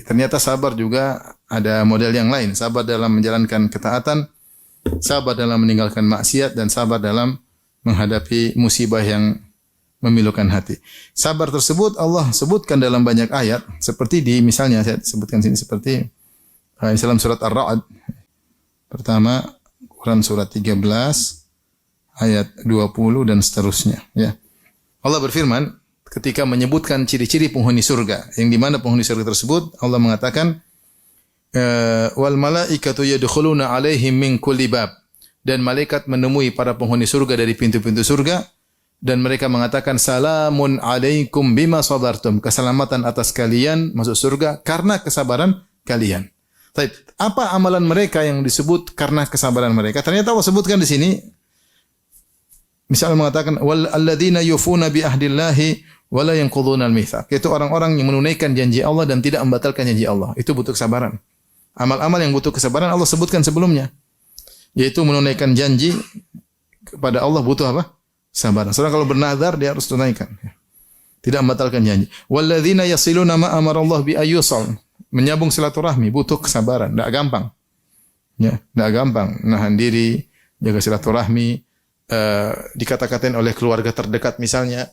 Ternyata sabar juga ada model yang lain. Sabar dalam menjalankan ketaatan, sabar dalam meninggalkan maksiat, dan sabar dalam menghadapi musibah yang memilukan hati. Sabar tersebut Allah sebutkan dalam banyak ayat. Seperti misalnya saya sebutkan sini seperti dalam surat Ar-Ra'd. Pertama, Quran surat 13 ayat 20 dan seterusnya. Ya. Allah berfirman ketika menyebutkan ciri-ciri penghuni surga, yang di mana penghuni surga tersebut Allah mengatakan wal malaikatu yadkhuluna alaihim min kulli bab, dan malaikat menemui para penghuni surga dari pintu-pintu surga dan mereka mengatakan salamun alaikum bima sabartum, keselamatan atas kalian masuk surga karena kesabaran kalian. Baik, apa amalan mereka yang disebut karena kesabaran mereka? Ternyata Allah sebutkan di sini. Misalnya mengatakan wal alladzina yufuna bi ahdillahi wa la yanquduna al-mitsaq. Itu orang-orang yang menunaikan janji Allah dan tidak membatalkan janji Allah. Itu butuh kesabaran. Amal-amal yang butuh kesabaran Allah sebutkan sebelumnya. Yaitu menunaikan janji kepada Allah butuh apa? Sabaran. Seorang kalau bernazar dia harus tunaikan. Tidak membatalkan janji. Walladzina yasiluna ma amara Allah bi ayyusal. Menyambung silaturahmi butuh kesabaran, enggak gampang. Ya, enggak gampang nahan diri, jaga silaturahmi. Dikata-katain oleh keluarga terdekat misalnya,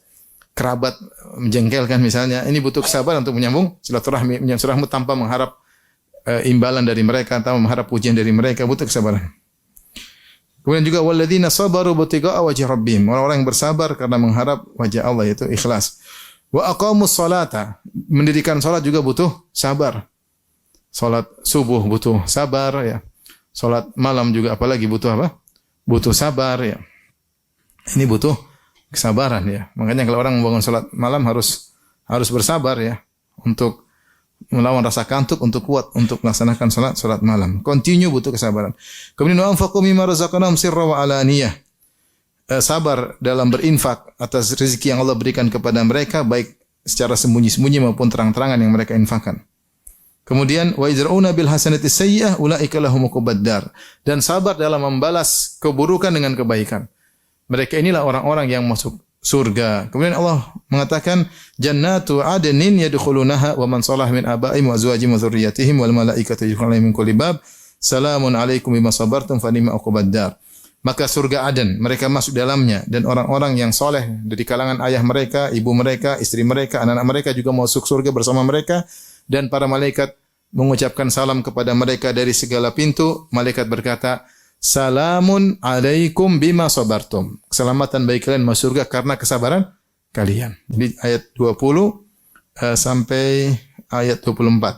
kerabat menjengkelkan misalnya, ini butuh kesabaran untuk menyambung silaturahmi tanpa mengharap imbalan dari mereka, tanpa mengharap pujian dari mereka, butuh kesabaran. Kemudian juga walladzina sabaru butiqa'a wajhi rabbihim, orang-orang yang bersabar karena mengharap wajah Allah, yaitu ikhlas. Wa aqamus salata, mendirikan salat juga butuh sabar. Salat subuh butuh sabar ya. Salat malam juga apalagi butuh apa? Butuh sabar ya. Ini butuh kesabaran ya. Makanya kalau orang membangun salat malam harus bersabar ya untuk melawan rasa kantuk, untuk kuat untuk melaksanakan salat malam. Continue butuh kesabaran. Kemudian wa anfaqu mimma razaqnahum sirra wa alaniyah. Sabar dalam berinfak atas rezeki yang Allah berikan kepada mereka baik secara sembunyi-sembunyi maupun terang-terangan yang mereka infakkan. Kemudian wa izra'una bil hasanati sayyi'ah ulaika lahum uqbaddar, dan sabar dalam membalas keburukan dengan kebaikan. Mereka inilah orang-orang yang masuk surga. Kemudian Allah mengatakan jannatu adnin yadkhulunaha wa man salaha min abaihim wa azwajihim wa dzurriyyatihim wal malaikatu yadkhuluna min kulli bab salamun alaikum bima sabartum fa ni'ma uqbaddar. Maka surga Aden mereka masuk dalamnya, dan orang-orang yang soleh dari kalangan ayah mereka, ibu mereka, istri mereka, anak-anak mereka juga masuk surga bersama mereka, dan para malaikat mengucapkan salam kepada mereka dari segala pintu. Malaikat berkata, salamun alaikum bima sabartum. Keselamatan bagi kalian masuk surga karena kesabaran kalian. Jadi ayat 20 sampai ayat 24.